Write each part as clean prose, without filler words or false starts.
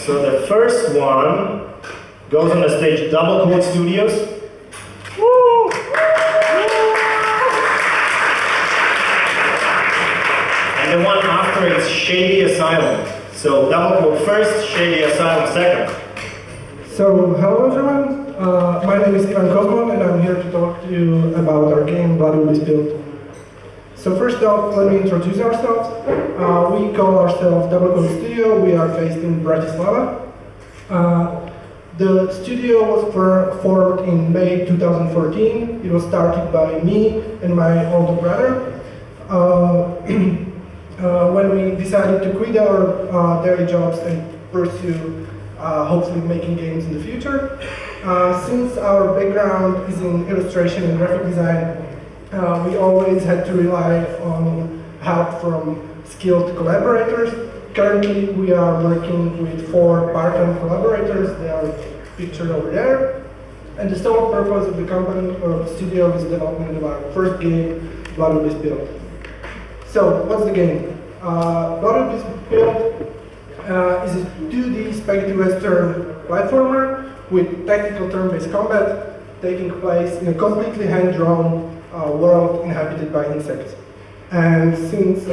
So the first one goes on the stage Double Quote Studios. Woo! And the one after is Shady Asylum. So Double Quote first, Shady Asylum second. So hello everyone, my name is Ivan Kozman and I'm here to talk to you about our game Blood Will Be Spilled. So first off, let me introduce ourselves. We call ourselves Double Quote Studio. We are based in Bratislava. The studio was formed in May 2014. It was started by me and my older brother. When we decided to quit our daily jobs and pursue hopefully making games in the future. Since our background is in illustration and graphic design, we always had to rely on help from skilled collaborators. Currently, we are working with 4 part-time collaborators. They are pictured over there. And the sole purpose of the company or studio is development of our first game, Blood Will Be Spilled. So, what's the game? Blood Will Be Spilled is a 2D spaghetti western platformer with tactical turn-based combat taking place in a completely hand-drawn world inhabited by insects. And since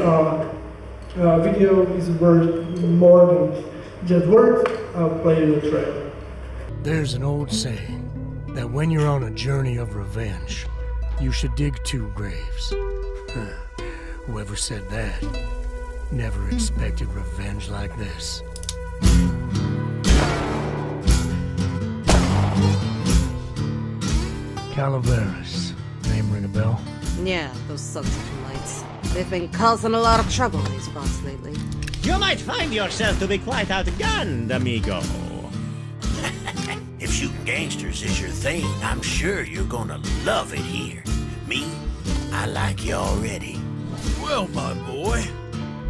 video is worth more than just words, I'll play you the trailer. There's an old saying that when you're on a journey of revenge, you should dig 2 graves. Whoever said that never expected revenge like this. Calaveras. Name ring a bell? Yeah, those sons of lights. They've been causing a lot of trouble, these bots, lately. You might find yourself to be quite outgunned, amigo. If shooting gangsters is your thing, I'm sure you're gonna love it here. Me, I like you already. Well, my boy,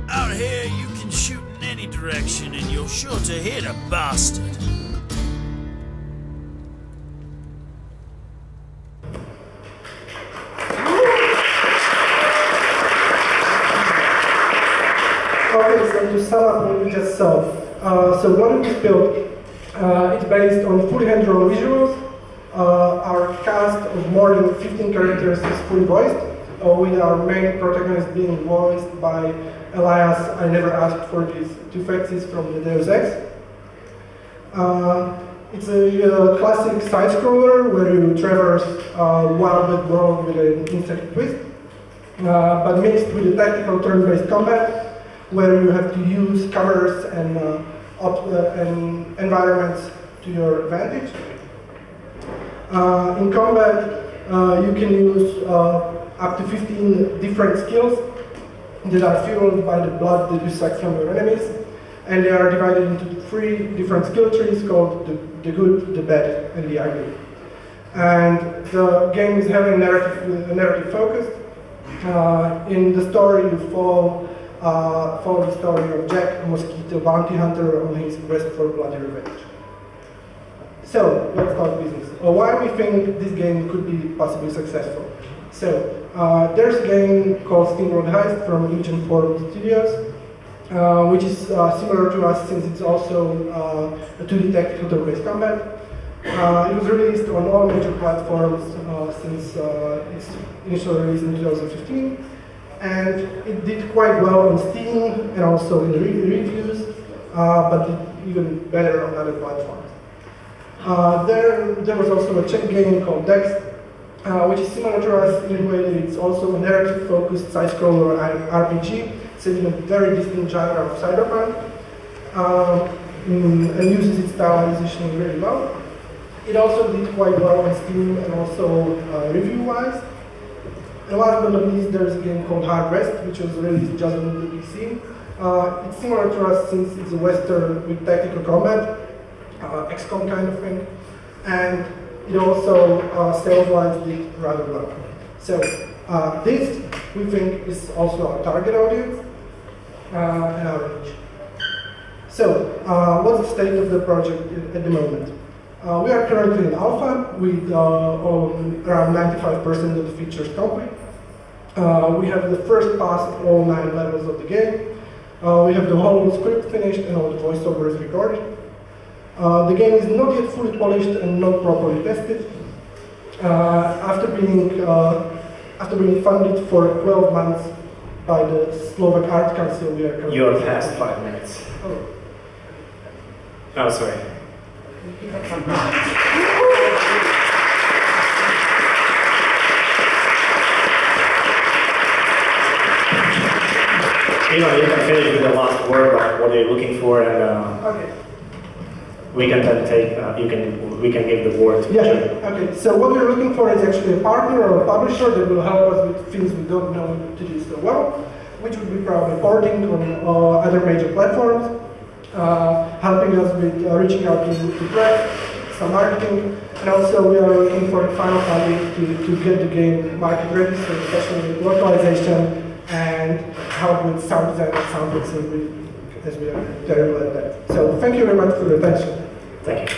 out here you can shoot in any direction and you're sure to hit a bastard. Okay, so to sum up what we just saw. So Blood Will Be Spilled, it's based on fully hand-drawn visuals. Our cast of more than 15 characters is fully voiced, with our main protagonist being voiced by Elias. I never asked for these 2 faces from the Deus Ex. It's a classic side-scroller where you traverse a wild world with an insect twist, but mixed with a tactical turn-based combat, where you have to use covers and environments to your advantage. In combat, you can use up to 15 different skills that are fueled by the blood that you suck from your enemies, and they are divided into 3 different skill trees called the good, the bad, and the ugly. And the game is heavily narrative focused. In the story, you follow the story of Jack, a mosquito bounty hunter on his quest for bloody revenge. So, let's talk business. Why we think this game could be possibly successful. So, there's a game called Steamroad Heist from Legion 4 Studios, which is similar to us since it's also a 2D tactical turn-based combat. It was released on all major platforms since its initial release in 2015. And it did quite well on Steam and also in the reviews, but did even better on other platforms. There was also a Czech game called Dex, which is similar to us in a way that it's also a narrative-focused side-scroller RPG, set in a very distinct genre of cyberpunk, and uses its stylization really well. It also did quite well on Steam and also review-wise. And last but not least, there's a game called Hard West, which was released just on the PC. It's similar to us since it's a western with tactical combat, XCOM kind of thing, and it also sales-wise did rather well. So this, we think, is also our target audience and our reach. So what's the state of the project at the moment? We are currently in alpha with around 95% of the features complete. We have the first pass of all 9 levels of the game. We have the whole script finished and all the voiceovers recorded. The game is not yet fully polished and not properly tested. After being funded for 12 months by the Slovak Art Council, we are currently... You're past 5 minutes. Oh, sorry. You can finish with the last word of what you're looking for, and Okay. we can then take. We can give the word. Yeah. Okay. So what we're looking for is actually a partner or a publisher that will help us with things we don't know to do so well, which would be probably porting on other major platforms, helping us with reaching out to press, some marketing, and also we are looking for final funding to get the game market ready, so especially with localization and help with sound design and sound mixing, as we are terrible at that. So thank you very much for your attention. Thank you.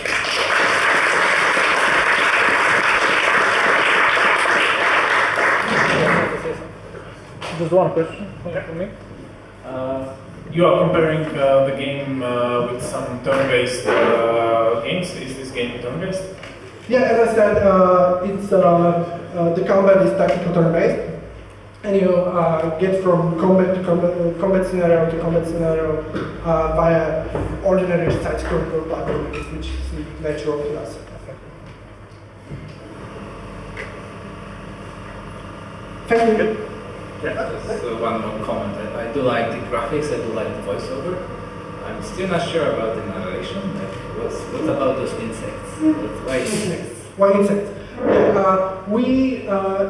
Just one question from me. You are comparing the game with some turn-based games. Is this game turn-based? Yeah, as I said, it's the combat is tactical turn-based, and you get from combat scenario to combat scenario via ordinary side-scrolling platform, which is natural to us. Thank you. Just one more comment. I do like the graphics, I do like the voiceover. I'm still not sure about the narration. What about those insects? Why insects? Why insects?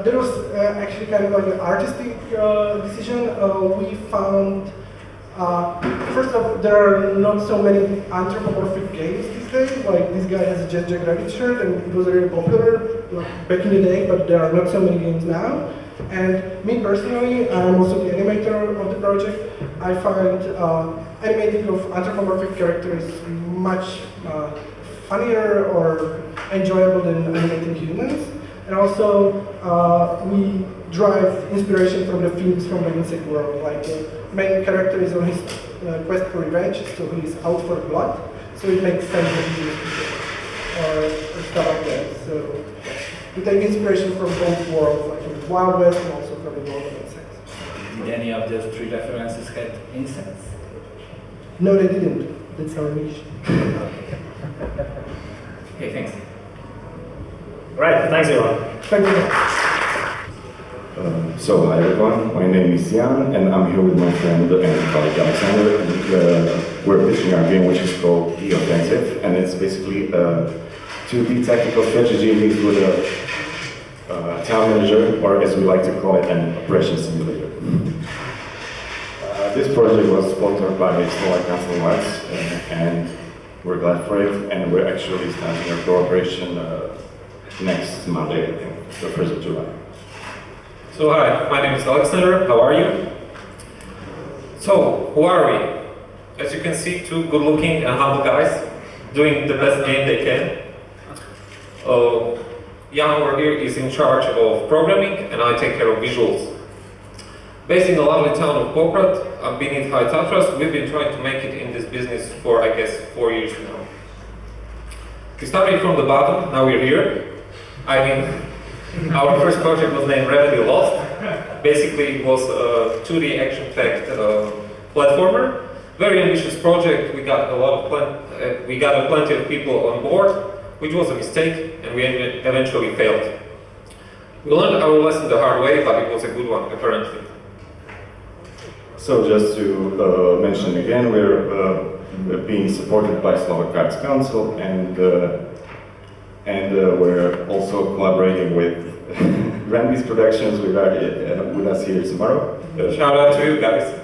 There was actually kind of like an artistic decision. We found, first off, there are not so many anthropomorphic games these days. Like this guy has a Jet Jack Rabbit shirt, and it was really popular back in the day, but there are not so many games now. And me personally, I'm also the animator of the project. I find animating of anthropomorphic characters much funnier or enjoyable than animating humans. And also, we drive inspiration from the themes from the insect world. Like the main character is on his quest for revenge, so he's out for blood. So it makes sense that he uses people or stuff like that. So we take inspiration from both worlds, like from the Wild West and also from the world of insects. Did any of those three references have insects? No, they didn't. That's our niche. Okay, thanks. Right, thanks everyone. Thank you. So, hi everyone, my name is Jan, and I'm here with my friend and colleague Alexander, and we're pitching our game, which is called The Offensive, and it's basically a 2D tactical strategy mixed with a town manager, or as we like to call it, an oppression simulator. This project was sponsored by Slovak Council of Arts, and we're glad for it, and we're actually starting our cooperation next Monday, I think, the 1st of July. So hi, my name is Alexander, how are you? So, who are we? As you can see, two good-looking and humble guys doing the best game they can. Jan over here is in charge of programming and I take care of visuals. Based in the lovely town of Poprad, beneath High Tatras, we've been trying to make it in this business for, I guess, 4 years now. We started from the bottom, now we're here. I mean, our first project was named Remedy Lost. Basically, it was a 2D action-packed platformer. Very ambitious project. We got plenty of people on board, which was a mistake, and we eventually failed. We learned our lesson the hard way, but it was a good one, apparently. So just to mention again, we're being supported by Slovak Arts Council, and we're also collaborating with Randy's Productions with us here tomorrow. Shout out to you guys.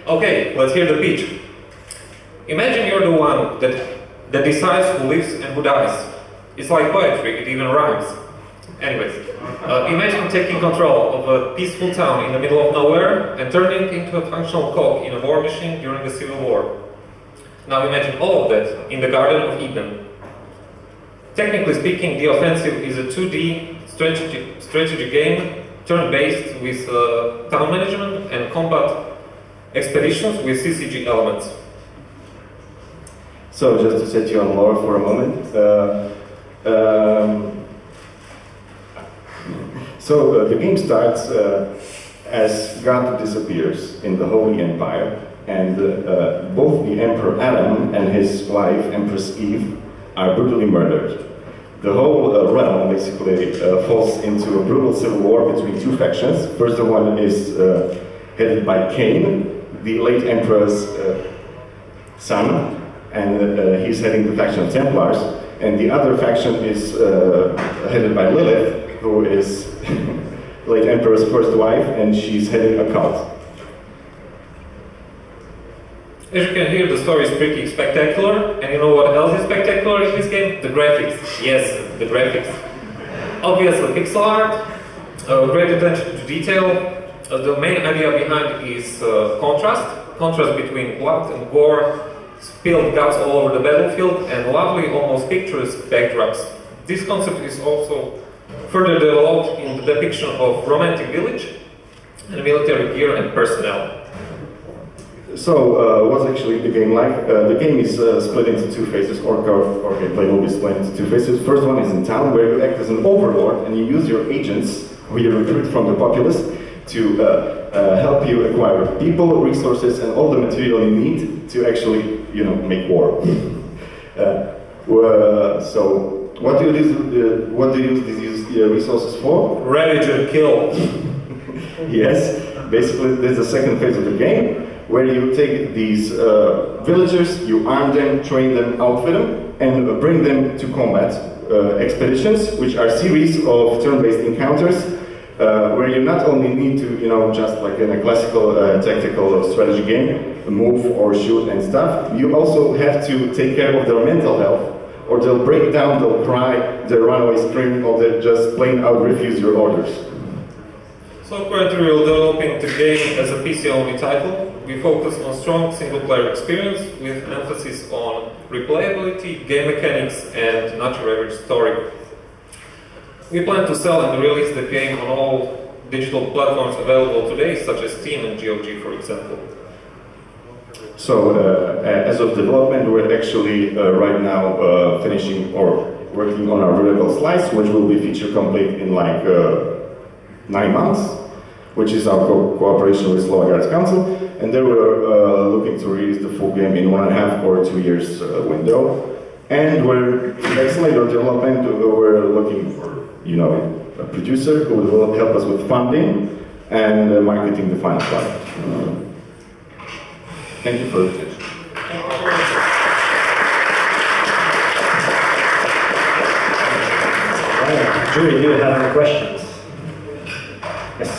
Okay, let's hear the pitch. Imagine you're the one that decides who lives and who dies. It's like poetry, it even rhymes. Anyways, imagine taking control of a peaceful town in the middle of nowhere and turning it into a functional cog in a war machine during the Civil War. Now imagine all of that in the Garden of Eden. Technically speaking, The Offensive is a 2D strategy game, turn-based with town management and combat expeditions with CCG elements. So just to set you on lore for a moment. So the game starts as God disappears in the Holy Empire, and both the Emperor Adam and his wife, Empress Eve, are brutally murdered. The whole realm basically falls into a brutal civil war between two factions. First one is headed by Cain, the late Emperor's son, and he's heading the faction of Templars. And the other faction is headed by Lilith, who is late Emperor's first wife, and she's heading a cult. As you can hear, the story is pretty spectacular, and you know what else is spectacular in this game? The graphics. Yes, the graphics. Obviously pixel art, great attention to detail. The main idea behind is contrast between blood and gore, spilled guts all over the battlefield, and lovely, almost picturesque backdrops. This concept is also further developed in the depiction of romantic village and military gear and personnel. So, what's actually the game like? The game is split into two phases, or gameplay will be split into two phases. First one is in town, where you act as an overlord, and you use your agents, who you recruit from the populace, to help you acquire people, resources, and all the material you need to actually, make war. So, what do you use these resources for? Ravage and kill. Yes, basically, this is the second phase of the game, where you take these villagers, you arm them, train them, outfit them, and bring them to combat expeditions, which are series of turn-based encounters, where you not only need to, just like in a classical tactical strategy game, move or shoot and stuff, you also have to take care of their mental health, or they'll break down, they'll cry, they'll run away screaming, or they'll just plain out refuse your orders. So currently we're developing the game as a PC-only title. We focus on strong single-player experience with emphasis on replayability, game mechanics, and not your average story. We plan to sell and release the game on all digital platforms available today, such as Steam and GOG, for example. So, as of development, we're actually right now finishing or working on our vertical slice, which will be feature complete in like 9 months, which is our cooperation with Slovak Arts Council, and then we're looking to release the full game in 1.5 or 2 years window. And we're next later development, we're looking for a producer who will help us with funding and marketing the final product. Thank you for the attention. Julie, do you have any questions? Yes.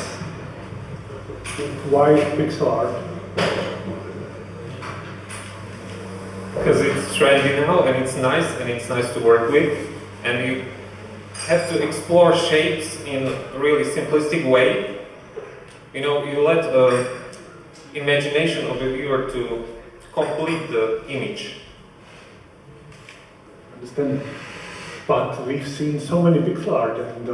Why pixel art? Because it's trendy now, and it's nice to work with, and you have to explore shapes in a really simplistic way. You let imagination of the viewer to complete the image. Understand. But we've seen so many pixel art, and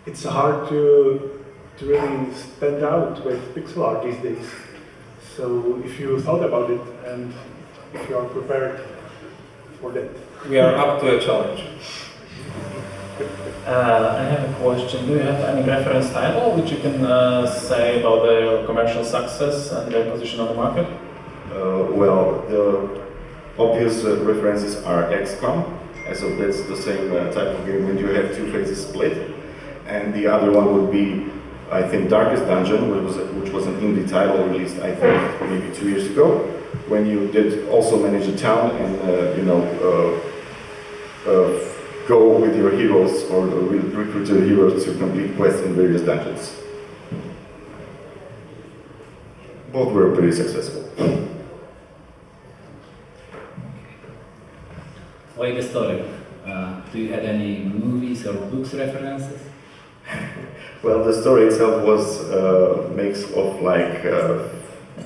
it's hard to really stand out with pixel art these days. So if you thought about it, and if you are prepared for that. We are up to a challenge. I have a question. Do you have any reference title which you can say about their commercial success and their position on the market? Well, the obvious references are XCOM, so that's the same type of game when you have two phases split. And the other one would be, I think, Darkest Dungeon, which was an indie title released, I think, maybe 2 years ago, when you did also manage a town and, go with your heroes or recruit your heroes to complete quests in various dungeons. Both were pretty successful. Why the story? Do you have any movies or books references? Well, the story itself was a mix of like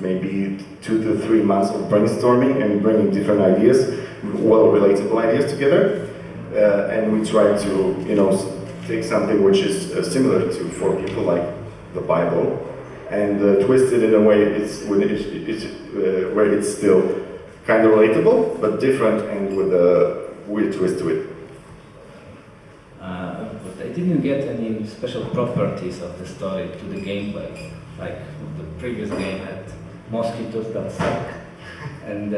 maybe 2 to 3 months of brainstorming and bringing different ideas, well-relatable ideas together. And we try to, take something which is similar to, for people, like the Bible, and twist it in a way where it's still kind of relatable, but different and with a weird twist to it. But I didn't get any special properties of the story to the gameplay. Like the previous game had mosquitoes that suck, and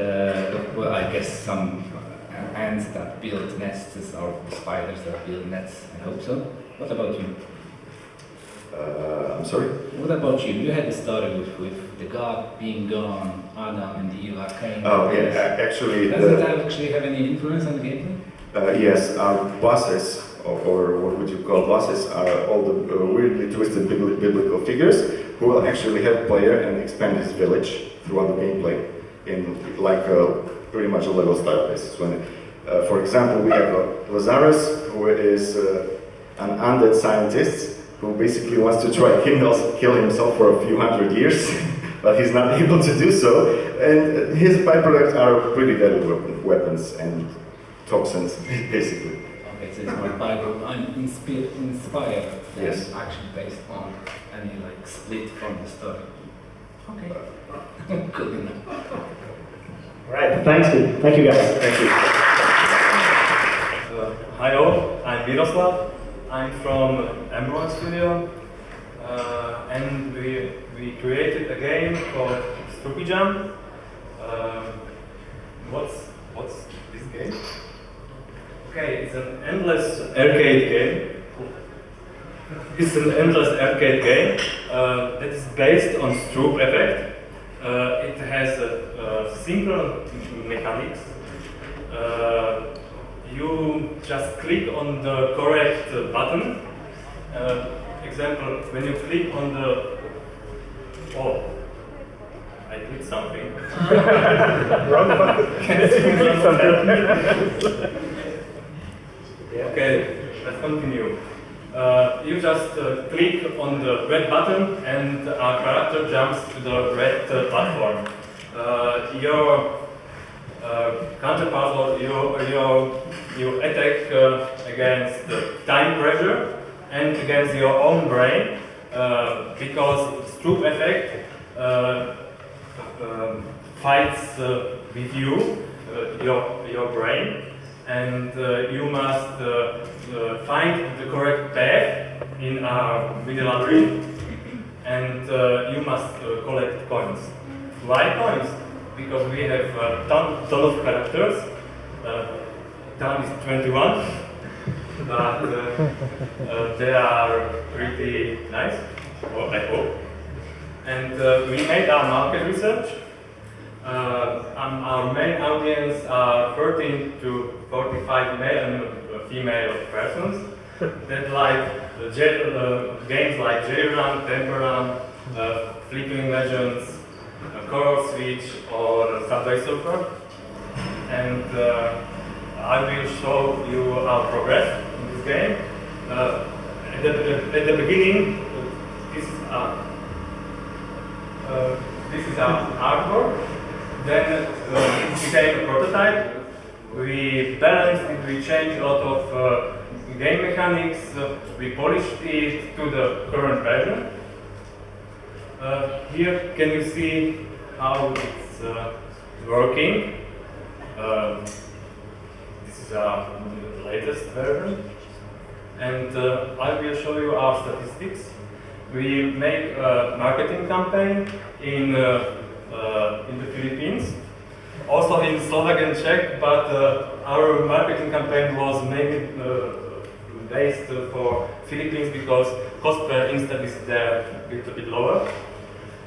well, I guess some ants that build nests or spiders that build nets. I hope so. What about you? I'm sorry? What about you? You had a story with the God being gone, Adam and Eve came. Oh yeah, actually. Does it actually have any influence on the gameplay? Yes, our bosses, or what would you call bosses, are all the weirdly twisted biblical figures who will actually help player and expand his village throughout the gameplay in like pretty much a level style basis. When, for example, we have Lazarus, who is an undead scientist who basically wants to try kill himself for a few hundred years, but he's not able to do so. And his byproducts are pretty deadly weapons and toxins, basically. Okay, so it's more Bible inspired than yes. Actually based on any like split from the story. Okay. Good enough. Right, thank you guys. Thank you. Hi all, I'm Miroslav. I'm from Emerald Studio, and we created a game called Stupid Jump. What's this game? Okay, it's an endless arcade game. It's an endless arcade game that is based on stroop effect. It has a simple mechanics. You just click on the correct button. Example, when you click on the... Oh, I did something. Wrong button. Can you do something? Okay, let's continue. You just click on the red button and our character jumps to the red platform. Your counterpart, you attack against the time pressure and against your own brain because stroop effect fights with you, your brain, and you must find the correct path in our video library, and you must collect coins. Why coins? Because we have a ton of characters. Town is 21, but they are pretty nice, or I hope. And we made our market research. Our main audience are 13 to 45 male and female persons that like games like J-Run, Temple Run, Flickering Legends, Color Switch, or Subway Surfer. And I will show you our progress in this game. At the beginning, this is our artwork. Then it became a prototype. We balanced it, we changed a lot of game mechanics, we polished it to the current version. Here can you see how it's working. This is our latest version. And I will show you our statistics. We make a marketing campaign in the Philippines, also in Slovak and Czech, but our marketing campaign was mainly based for Philippines because cost per install is there a little bit lower.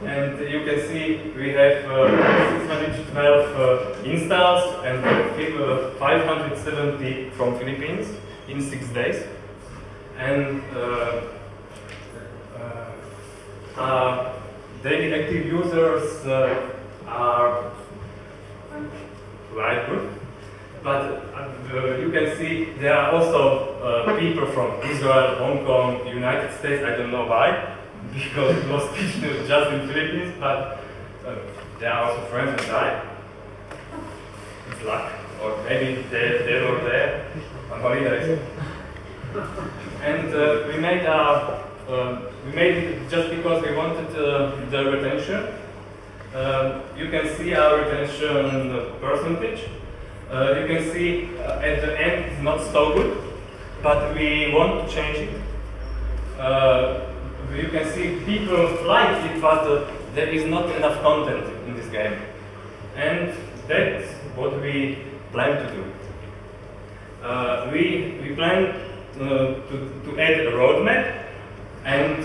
And you can see we have 612 installs and 570 from Philippines in 6 days. And daily active users are quite good, but you can see there are also people from Israel, Hong Kong, United States. I don't know why, because it was pitched just in Philippines, but there are also friends and I. It's luck, or maybe they were there on holidays. And we made it just because we wanted the retention. you can see our retention percentage. You can see at the end it's not so good, but we want to change it. You can see people like it, but there is not enough content in this game. And that's what we plan to do. We plan to add a roadmap and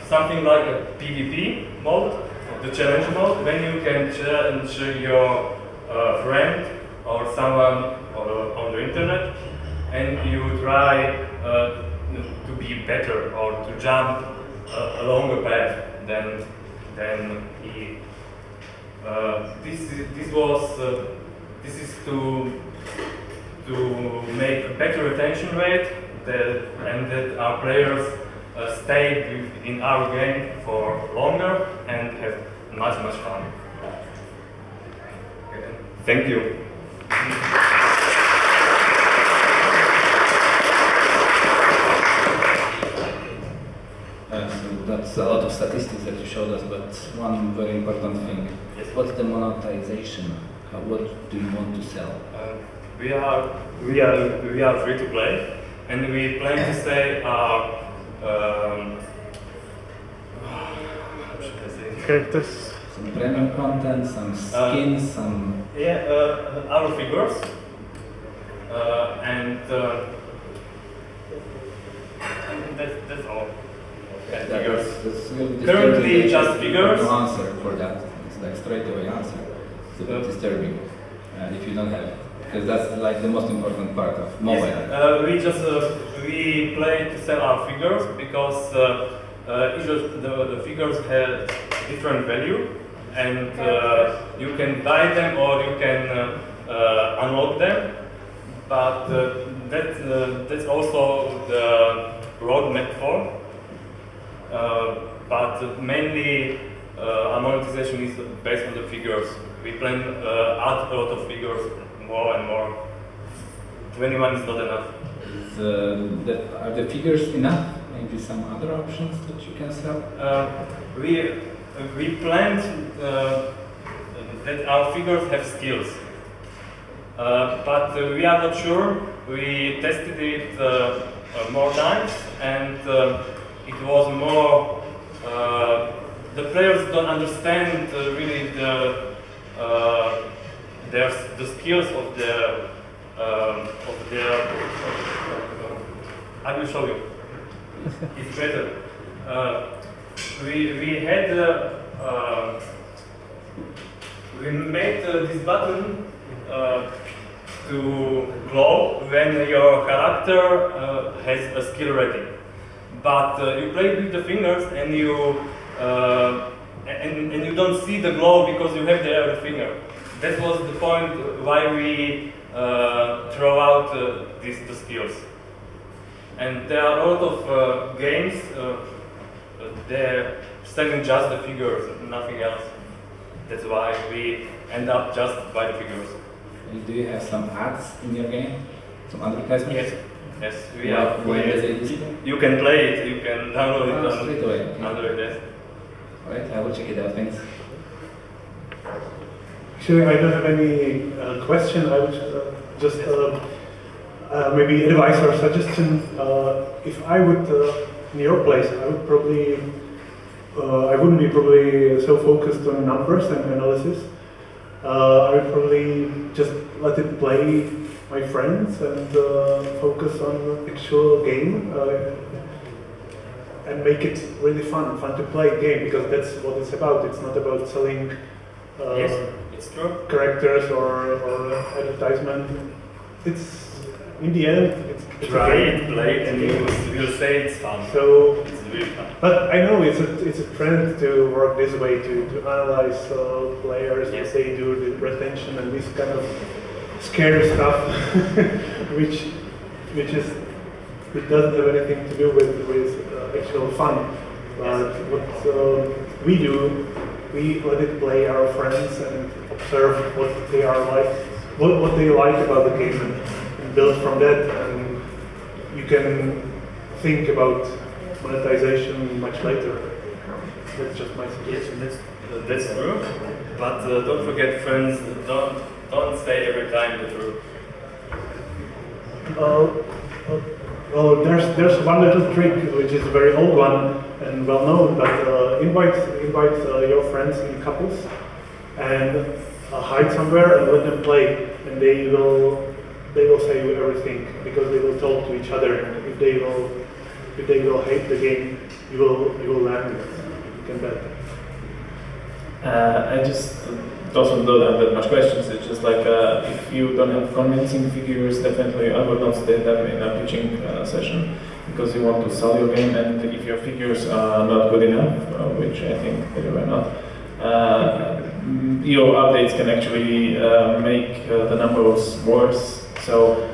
something like a PvP mode, the challenge mode, when you can challenge your friend or someone on the internet, and you try to be better or to jump a longer path than he. This is to make a better retention rate and that our players stay in our game for longer and have much fun. Okay. Thank you. So that's a lot of statistics that you showed us, but one very important thing. Yes. What's the monetization? What do you want to sell? We are free to play, and we plan to say how should I say? Characters. Some premium content, some skins, some... Our figures, and that's all. Yeah, That's really currently just figures. To answer for that. It's like straight away answer. It's a bit disturbing if you don't have it. Because that's like the most important part of mobile. Yes, we play to sell our figures because each of the figures have different value, and you can buy them or you can unlock them. But that's also the roadmap for. But mainly our monetization is based on the figures. We plan add a lot of figures, more and more. 21 is not enough. Are the figures enough? Maybe some other options that you can sell? We planned that our figures have skills, but we are not sure. We tested it more times, and it was more. The players don't understand really the skills of their. I will show you. It's better. We made this button to glow when your character has a skill ready. But you play with the fingers and you don't see the glow because you have the other finger. That was the point why we throw out the skills. And there are a lot of games they're selling just the figures, nothing else. That's why we end up just by the figures. And do you have some ads in your game? Some advertisements? Yes, we have. You can play it, you can download it straight away. Android, yes. Alright, I will check it out, thanks. Actually, I don't have any question. I would just maybe advice or suggestion. If I would, in your place, I would probably, I wouldn't be probably so focused on numbers and analysis. I would probably just let it play my friends and focus on the actual game and make it really fun to play game, because that's what it's about. It's not about selling yes, it's true. Characters or advertisement. It's in the end, it's try it, play it, and you'll say it's fun. So it's really fun. But I know it's a trend to work this way, to analyze players, yes. What they do, the retention, and this kind of scary stuff, which doesn't have anything to do with actual fun. But what we do, we let it play our friends and observe what they are like, what they like about the game, and build from that. And you can think about monetization much later. That's just my suggestion. Yes, That's true, but don't forget, friends, don't say every time the truth. There's one little trick which is a very old one and well known, but invite your friends in couples and hide somewhere and let them play, and they will say you everything because they will talk to each other. And if they will hate the game, you will learn it. You can bet. I just also don't have that much questions. It's just like if you don't have convincing figures, definitely I would not state them in a pitching session because you want to sell your game, and if your figures are not good enough, which I think they were not, your updates can actually make the numbers worse. So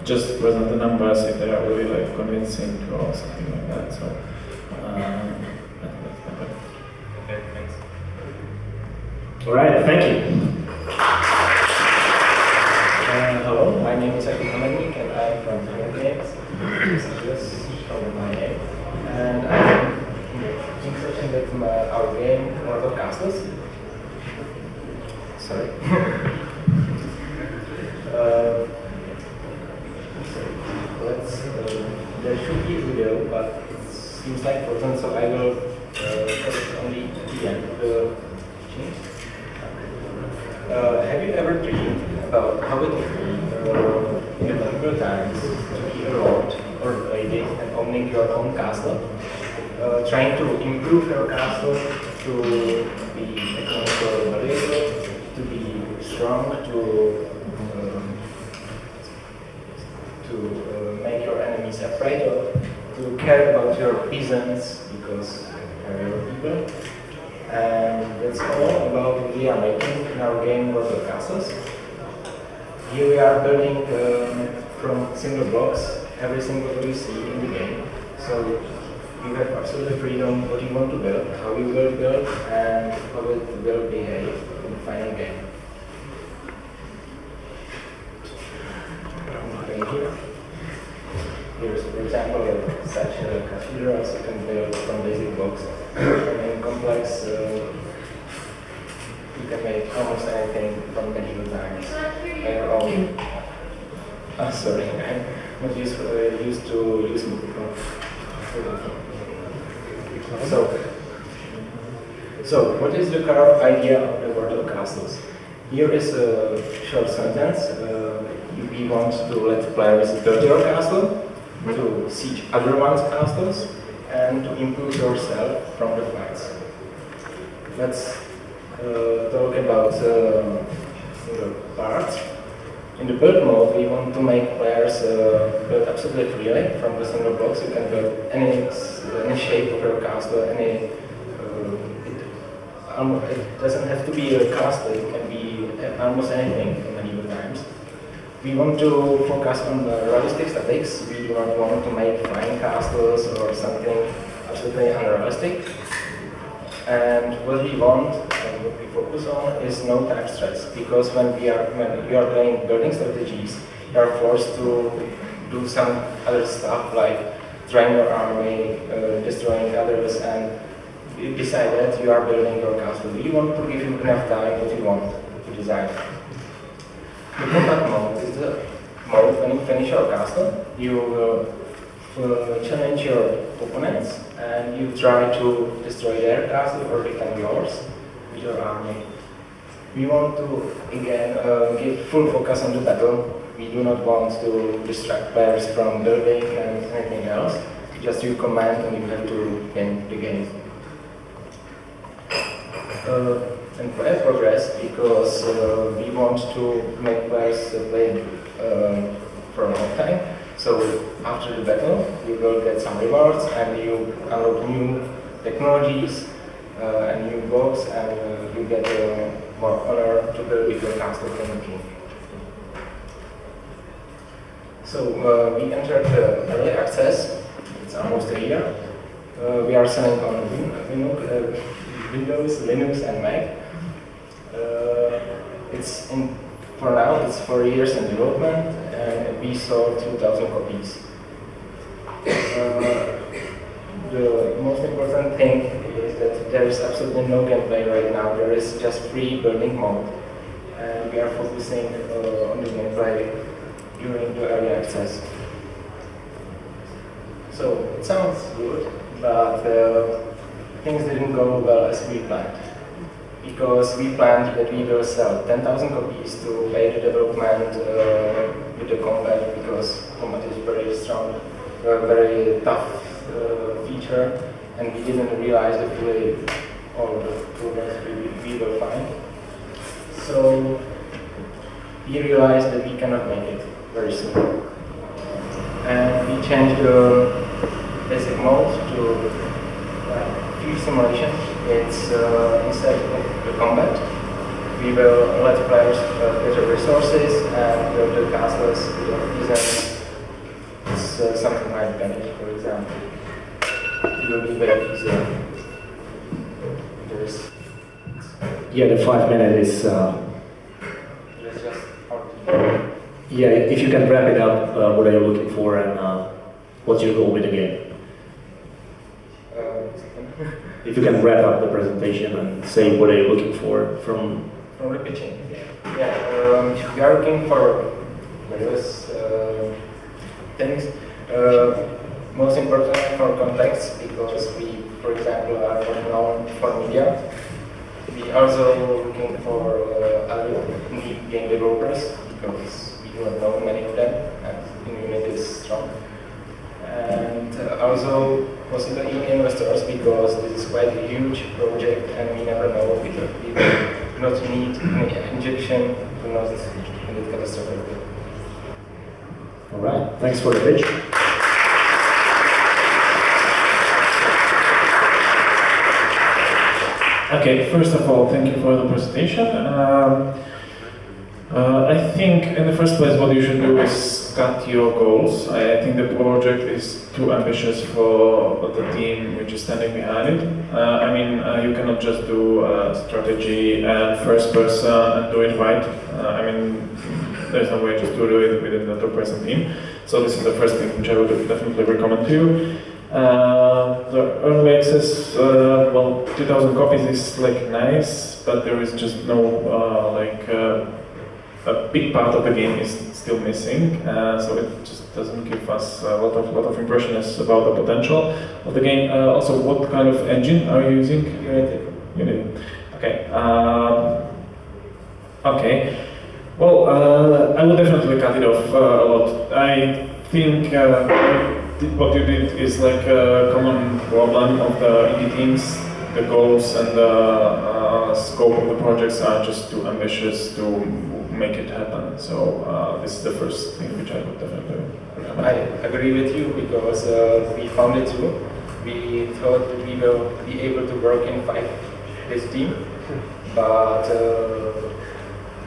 just present the numbers if they are really like convincing or something like that. So. Okay, thanks. All right, thank you. Hello, my name is Aki Hamanik and I'm from Video Games. Just show my name. And I'm interested in our game, Porotou Castles. Sorry. There should be a video, but it seems like frozen, so I will focus only at the end of the teaching. Have you ever dreamed about how it would be in a number of times to be a lord or a lady and owning your own castle? Trying to improve your castle to be economically valuable, to be strong, to make your enemies afraid of, to care about your peasants because they're your people. And that's all about what we are making in our game Porotou Castles. Here we are building from single blocks every single you see in the game. So you have absolute freedom what you want to build, how you will build, and how it will behave in the final game. Here's, for example, such cathedrals you can build from basic blocks. And in complex, you can make almost anything from medieval times. Sorry, I'm not used to use microphone. So what is the core idea of the Porotou Castles? Here is a short sentence. We want to let players build your castle, to siege other one's castles, and to improve yourself from the fights. Let's talk about the parts. In the build mode, we want to make players build absolutely freely from the single blocks. You can build any shape of your castle, it doesn't have to be a castle, it can be almost anything from medieval times. We want to focus on the realistic statics. We do not want to make flying castles or something absolutely unrealistic. And what we want and what we focus on is no time stress, because when you are playing building strategies, you are forced to do some other stuff like train your army, destroying others, and beside that you are building your castle. We want to give you enough time what you want to design. The combat mode is the mode when you finish your castle, you will challenge your opponents and you try to destroy their castle or defend yours with your army. We want to again give full focus on the battle. We do not want to distract players from building and anything else. Just you command and you have to win the game. And player progress, because we want to make players play for a long time. So after the battle, you will get some rewards and you unlock new technologies and new blocks, and you get more honor to build with your castle from the king. So we entered the early access. It's almost a year. We are selling on Windows, Linux, and Mac. For now, it's 4 years in development, and we sold 2,000 copies. The most important thing is that there is absolutely no gameplay right now. There is just free building mode, and we are focusing on the gameplay during the early access. So it sounds good, but things didn't go well as we planned. Because we planned that we will sell 10,000 copies to pay the development with the combat, because combat is very strong, very tough feature, and we didn't realize that really all the problems we will find. So we realized that we cannot make it very soon. And we changed the basic mode to field simulation. It's instead of the combat, we will let players get the resources and build the castles with reasons. It's something like damage, for example. It will be very easier. Yeah, the 5 minutes is. It's just hard. Yeah, if you can wrap it up, what are you looking for, and what's your goal with the game? If you can wrap up the presentation and say what are you looking for from the pitching. Yeah, we are looking for various things. Most important for context, because we, for example, are well known for media. We also looking for other game developers, because we do not know many of them, and the community is strong. And also possibly even investors, because this is quite a huge project and we never know if we do not need any injection, do not end it catastrophically. All right, thanks for the pitch. Okay, first of all, thank you for the presentation. I think in the first place what you should do is cut your goals. I think the project is too ambitious for the team which is standing behind it. I mean, you cannot just do strategy and first person and do it right. I mean, there's no way just to do it within the two-person team. So this is the first thing which I would definitely recommend to you. The early access, well, 2,000 copies is like nice, but there is just no a big part of the game is still missing, so it just doesn't give us a lot of impressions about the potential of the game. Also, what kind of engine are you using? Unity. Okay. Okay. Well, I will definitely cut it off a lot. I think what you did is like a common problem of the indie teams. The goals and the scope of the projects are just too ambitious to make it happen. So this is the first thing which I would definitely recommend. I agree with you, because we found it too. We thought that we will be able to work in 5-piece team, but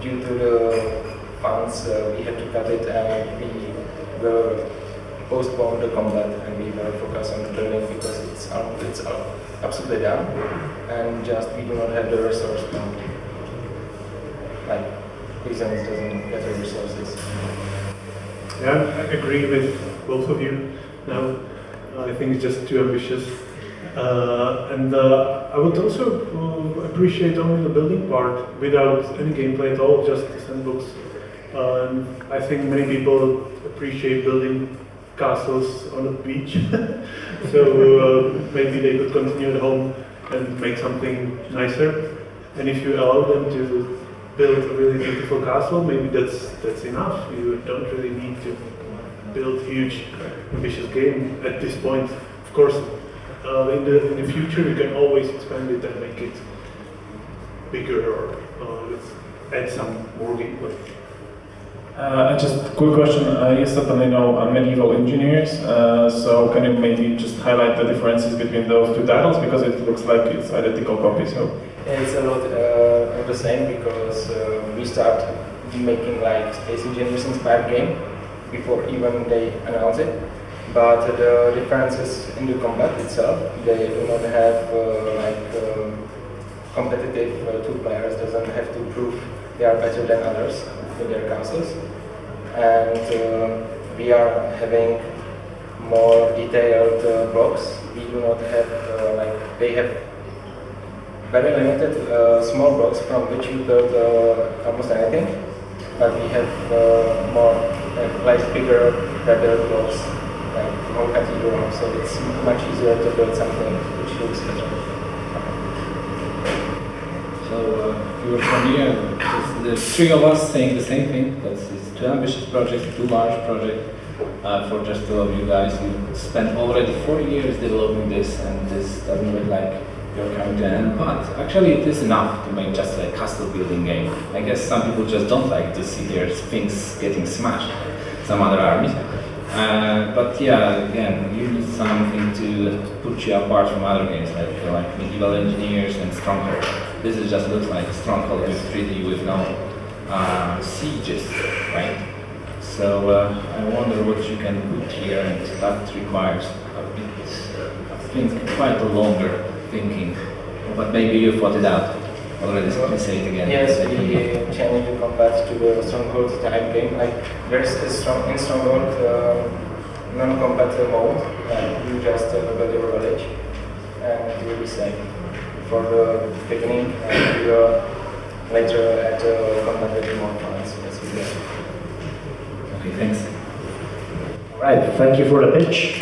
due to the funds, we had to cut it, and we will postpone the combat, and we will focus on the building, because it's absolutely done, and just we do not have the resource count. Like, reasons doesn't get the resources. Yeah, I agree with both of you now. I think it's just too ambitious. And I would also appreciate only the building part without any gameplay at all, just the sandbox. I think many people appreciate building castles on the beach, so maybe they could continue at home and make something nicer. And if you allow them to build a really beautiful castle, maybe that's enough. You don't really need to build huge, ambitious game at this point. Of course, in the future you can always expand it and make it bigger, or add some more gameplay. Just a quick question. You certainly know medieval engineers, so can you maybe just highlight the differences between those two titles, because it looks like it's identical copies. So it's a lot of the same, because we start making like Space Engineers inspired game before even they announce it. But the differences in the combat itself, they do not have competitive two players doesn't have to prove they are better than others with their castles, and we are having more detailed blocks. We do not have they have very limited small blocks from which you build almost anything, but we have more like bigger rebuild blocks, like whole cathedral, so it's much easier to build something which looks better. So you were from here, the three of us saying the same thing, that it's too ambitious project, too large project. For just two of you guys, you spent already 4 years developing this, and this doesn't look like you're coming to an end. But actually, it is enough to make just a castle building game. I guess some people just don't like to see their things getting smashed, some other armies. But yeah, again, you need something to put you apart from other games, like medieval engineers and Stronghold. This is just looks like Stronghold with 3D with no sieges, right? So I wonder what you can put here, and that requires a bit, I think, quite a longer thinking. But maybe you thought it out already. Please say it again. Yes, we changed the combat to the Stronghold type game. Like there's a in Stronghold non-combat mode. You just build your village, and it will be safe for the beginning, and you later add combat with more points. That's it. Okay, thanks. All right, thank you for the pitch.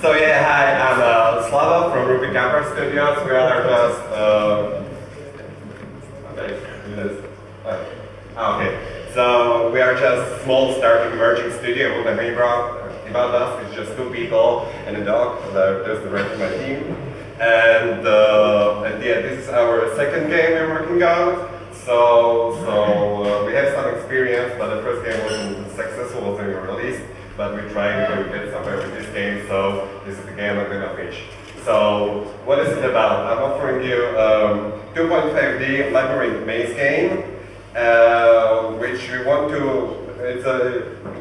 So yeah, hi, I'm Slava from Ruby Camper Studios. We are just okay. So we are just small starting emerging studio. The main about us is just 2 people and a dog. There's the rest of my team. And yeah, this is our second game we're working on. So we have some experience, but the first game wasn't successful, wasn't released. But we tried to get somewhere with this game, so this is the game I'm gonna pitch. So what is it about? I'm offering you 2.5D labyrinth maze game, which we want to.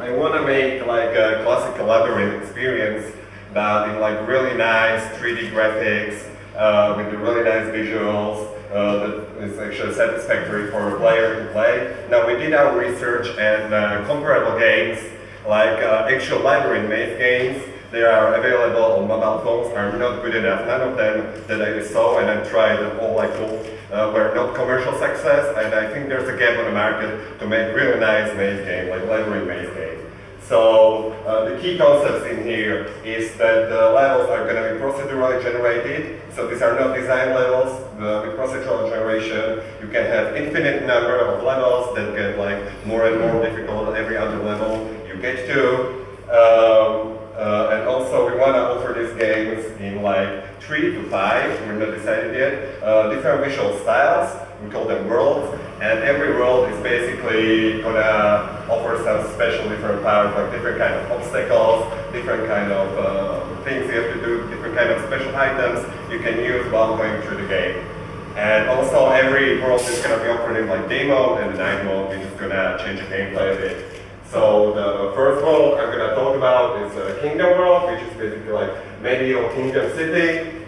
I want to make like a classical labyrinth experience, but in like really nice 3D graphics with the really nice visuals. That is actually satisfactory for a player to play. Now we did our research, and comparable games like actual labyrinth maze games, they are available on mobile phones, are not good enough. None of them that I saw and I tried all like were not commercial success, and I think there's a gap on the market to make really nice maze game, like labyrinth maze game. So the key concepts in here is that the levels are going to be procedurally generated. So these are not design levels. With procedural generation, you can have infinite number of levels that get like more and more difficult at every other level you get to. And also we want to offer these games in like 3 to 5, we're not decided yet, different visual styles. We call them worlds, and every world is basically gonna offer some special different powers, like different kind of obstacles, different kind of things you have to do, different kind of special items you can use while going through the game. And also every world is gonna be offered in like day mode and night mode, which is gonna change the gameplay a bit. So the first world I'm gonna talk about is a kingdom world, which is basically like medieval kingdom city,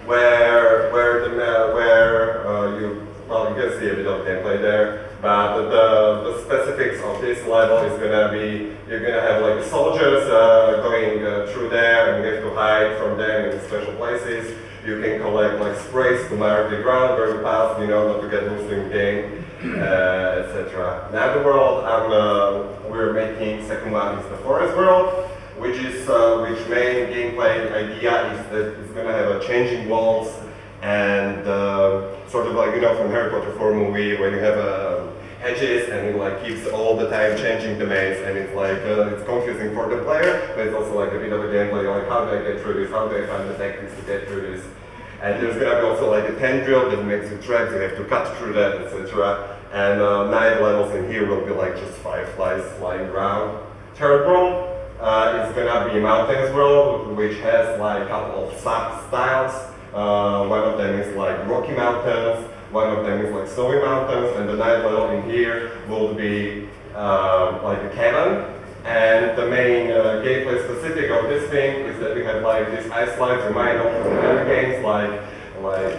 where you can see a bit of gameplay there, but the specifics of this level is gonna be, you're gonna have like soldiers going through there, and you have to hide from them in special places. You can collect like sprays to mark the ground where you pass, not to get lost in the game, etc. Now the world we're making, second one is the forest world, which main gameplay idea is that it's gonna have a changing walls and sort of like from Harry Potter 4 movie where you have hedges and it like keeps all the time changing the maze, and it's like it's confusing for the player, but it's also like a bit of a gameplay, like how do I get through this, how do I find the tactics to get through this. And there's gonna be also like a tendril that makes you tracks, you have to cut through that, etc. And 9 levels in here will be like just fireflies flying around. Third world is gonna be mountains world, which has like a couple of sub-styles. One of them is like rocky mountains, one of them is like snowy mountains, and the 9th level in here will be like a cannon. And the main gameplay specific of this thing is that we have like these ice slides remind of other games like like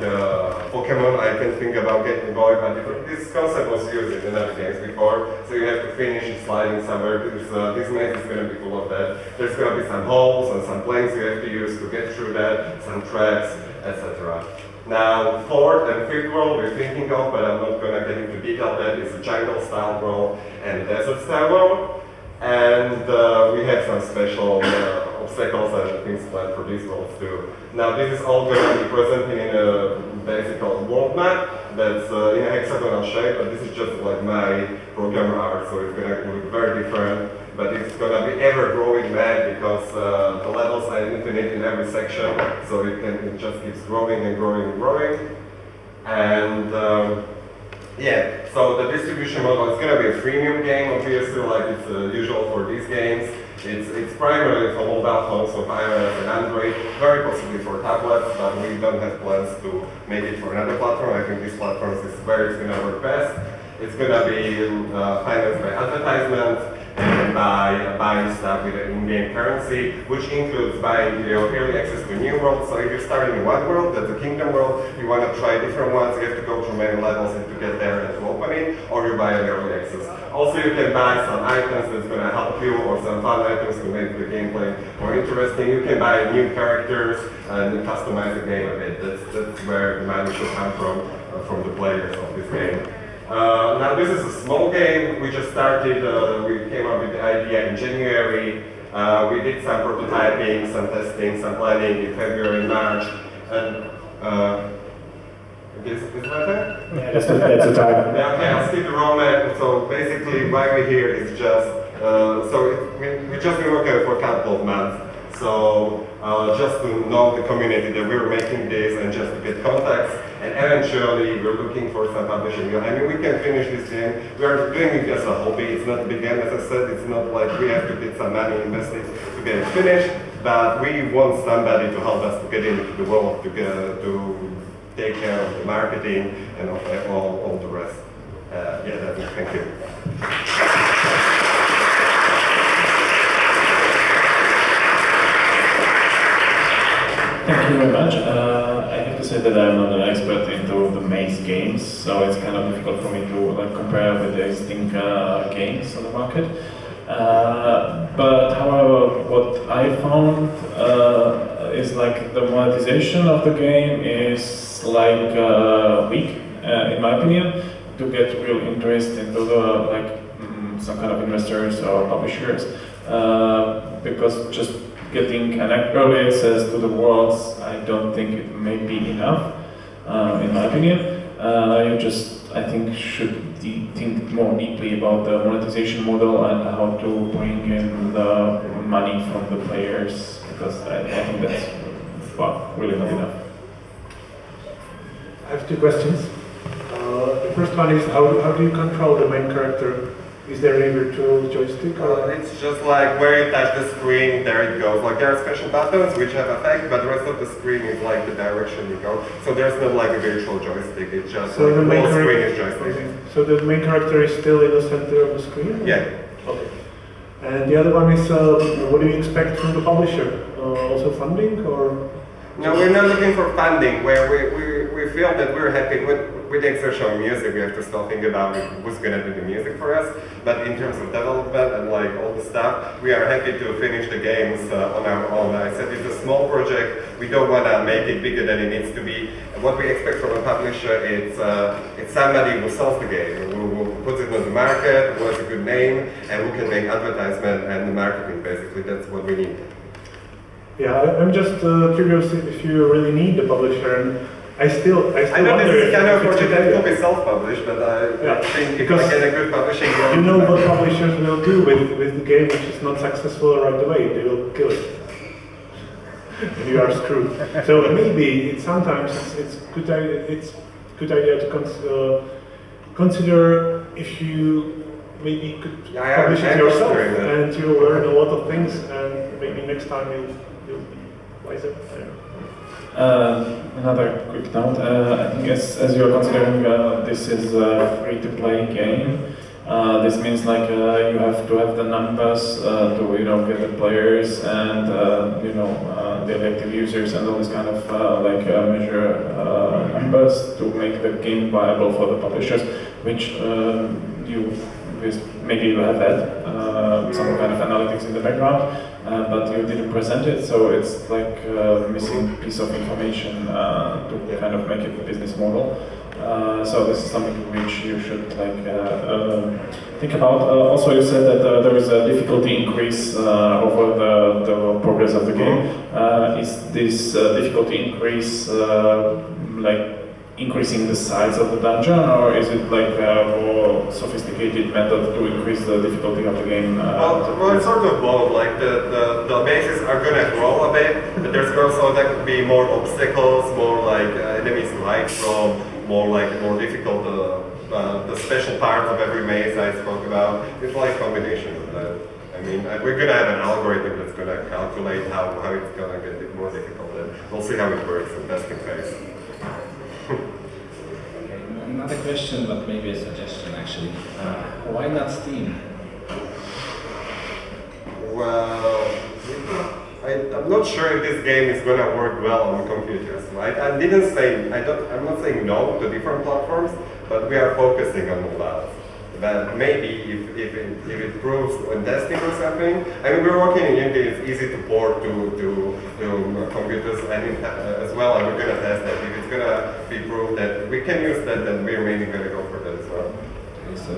Pokemon, I can think about Game Boy, but this concept was used in other games before, so you have to finish sliding somewhere, because this maze is going to be full of that. There's going to be some holes and some planks you have to use to get through that, some traps, etc. Now, fourth and fifth world we're thinking of, but I'm not going to get into detail, that is a jungle-style world and desert-style world. And we have some special obstacles and things planned for these worlds too. Now this is all going to be presented in a basic world map that's in a hexagonal shape, but this is just like my programmer art, so it's going to look very different. But it's going to be ever-growing map because the levels are infinite in every section, so it just keeps growing and growing and growing. And yeah, so the distribution model is going to be a freemium game, obviously, like it's usual for these games. It's primarily for mobile phones, so iOS and Android, very possibly for tablets, but we don't have plans to make it for another platform. I think these platforms is where it's going to work best. It's going to be financed by advertisements and by buying stuff with an in-game currency, which includes buying early access to new worlds. So if you're starting in one world, that's a kingdom world, you want to try different ones, you have to go through many levels to get there and to open it, or you buy an early access. Also, you can buy some items that's going to help you, or some fun items to make the gameplay more interesting. You can buy new characters and customize the game a bit. That's where the money should come from the players of this game. Now this is a small game. We just started, we came up with the idea in January. We did some prototyping, some testing, some planning in February, March, and is that there? Yeah, that's the time. Yeah, okay, I'll skip the roadmap. So basically why we're here is just, we just been working for a couple of months. So just to know the community that we're making this and just to get contacts, and eventually we're looking for some publishing. I mean, we can finish this game. We are doing it as a hobby. It's not a big game, as I said. It's not like we have to get some money invested to get it finished, but we want somebody to help us to get into the world, to take care of the marketing and of all the rest. Yeah, that's it. Thank you. Thank you very much. I have to say that I'm not an expert into the maze games, so it's kind of difficult for me to compare with the existing games on the market. But however, what I found is like the monetization of the game is like weak, in my opinion, to get real interest into the some kind of investors or publishers, because just getting an early access to the worlds, I don't think it may be enough, in my opinion. You just, I think, should think more deeply about the monetization model and how to bring in the money from the players, because I think that's really not enough. I have two questions. The first one is how do you control the main character? Is there a virtual joystick? It's just like where you touch the screen, there it goes. Like there are special buttons which have effect, but the rest of the screen is like the direction you go. So there's not like a virtual joystick, it's just so like the whole screen is joystick. Okay. So the main character is still in the center of the screen? Yeah. Okay. And the other one is what do you expect from the publisher? Also funding or? No, we're not looking for funding. Where we feel that we're happy with the exertion music. We have to still think about who's going to do the music for us. But in terms of development and like all the stuff, we are happy to finish the games on our own. I said it's a small project. We don't want to make it bigger than it needs to be. What we expect from a publisher is it's somebody who sells the game, who puts it on the market, who has a good name, and who can make advertisement and the marketing. Basically, that's what we need. Yeah, I'm just curious if you really need the publisher, and I still I know wonder this is kind of if it's project that will be self-published, but I think if I get a good publishing, you know what publishers will do with the game which is not successful right away. They will kill it. And you are screwed. So maybe sometimes it's good idea to consider if you maybe could publish it yourself, and you'll learn a lot of things, and maybe next time you'll be wiser. Another quick note, I think as you're considering this is a free-to-play game, this means like you have to have the numbers to get the players and daily active users and all this kind of measure numbers to make the game viable for the publishers, which maybe you have had some kind of analytics in the background, but you didn't present it, so it's like a missing piece of information to kind of make it a business model. So this is something which you should think about. Also, you said that there is a difficulty increase over the progress of the game. Is this difficulty increase increasing the size of the dungeon, or is it like a more sophisticated method to increase the difficulty of the game? Well, it's sort of both. Like the bases are gonna grow a bit, but there's also there could be more obstacles, more like enemies like from more difficult. The special parts of every maze I spoke about. It's like a combination of that. I mean, we're gonna have an algorithm that's gonna calculate how it's gonna get more difficult, and we'll see how it works in testing phase. Another question, but maybe a suggestion actually. Why not Steam? Well, I'm not sure if this game is going to work well on computers. Right? I'm not saying no to different platforms, but we are focusing on mobiles. But maybe if it proves on testing or something, I mean, we're working in Unity, it's easy to port to computers and as well, and we're going to test that. If it's going to be proved that we can use that, then we're mainly going to go for that as well. Okay, so,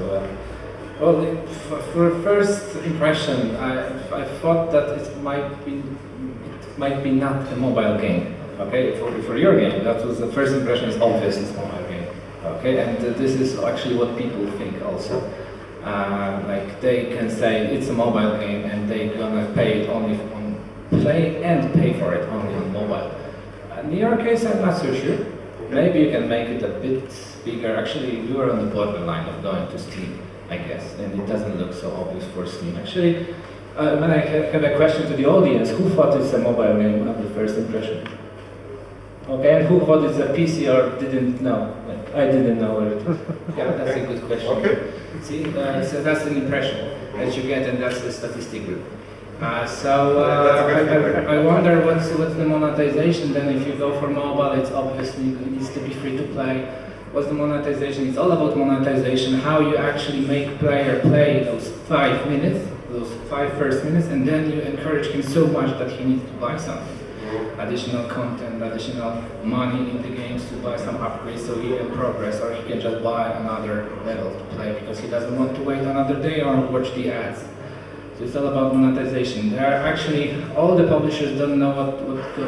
well, for first impression, I thought that it might be not a mobile game. Okay, for your game, that was the first impression. Is obvious it's a mobile game. Okay, and this is actually what people think also. Like they can say it's a mobile game and they're gonna pay it only on play and pay for it only on mobile. In your case, I'm not so sure. Maybe you can make it a bit bigger. Actually, you are on the borderline of going to Steam, I guess, and it doesn't look so obvious for Steam. Actually, when I have a question to the audience, who thought it's a mobile game on the first impression? Okay, and who thought it's a PC or didn't know? Like, I didn't know it. Yeah, that's a good question. Okay. See, so that's an impression that you get, and that's the statistic group. I wonder what's the monetization then. If you go for mobile, it's obviously it needs to be free to play. What's the monetization? It's all about monetization. How you actually make player play those 5 minutes, those 5 first minutes, and then you encourage him so much that he needs to buy something. Additional content, additional money in the games to buy some upgrades so he can progress, or he can just buy another level to play because he doesn't want to wait another day or watch the ads. So it's all about monetization. There are actually, all the publishers don't know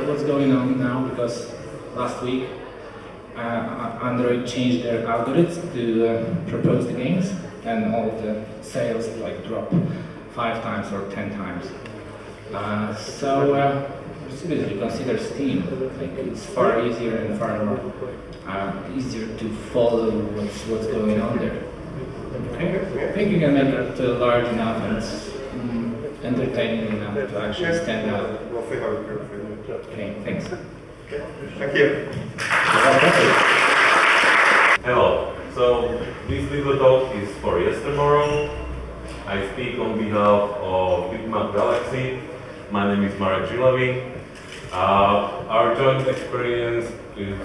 what's going on now because last week Android changed their algorithms to propose the games, and all the sales drop 5 times or 10 times. Seriously, consider Steam. It's far easier and far more easier to follow what's going on there. Okay? I think you can make it large enough and entertaining enough to actually stand out. We'll see how it goes. Okay, thanks. Thank you. Hello. So this little talk is for yestermorrow. I speak on behalf of Bitmap Galaxy. My name is Marek Žilavý. Our joint experience is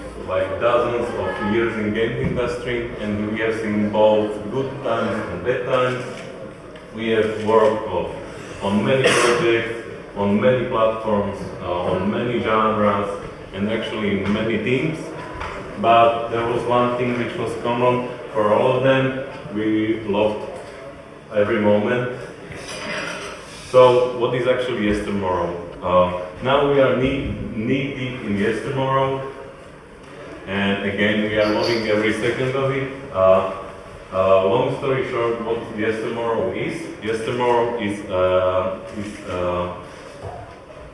dozens of years in game industry, and we have seen both good times and bad times. We have worked on many projects, on many platforms, on many genres, and actually in many teams. But there was one thing which was common for all of them. We loved every moment. So what is actually yestermorrow? Now we are knee deep in yestermorrow, and again we are loving every second of it. Long story short, what yestermorrow is? Yestermorrow is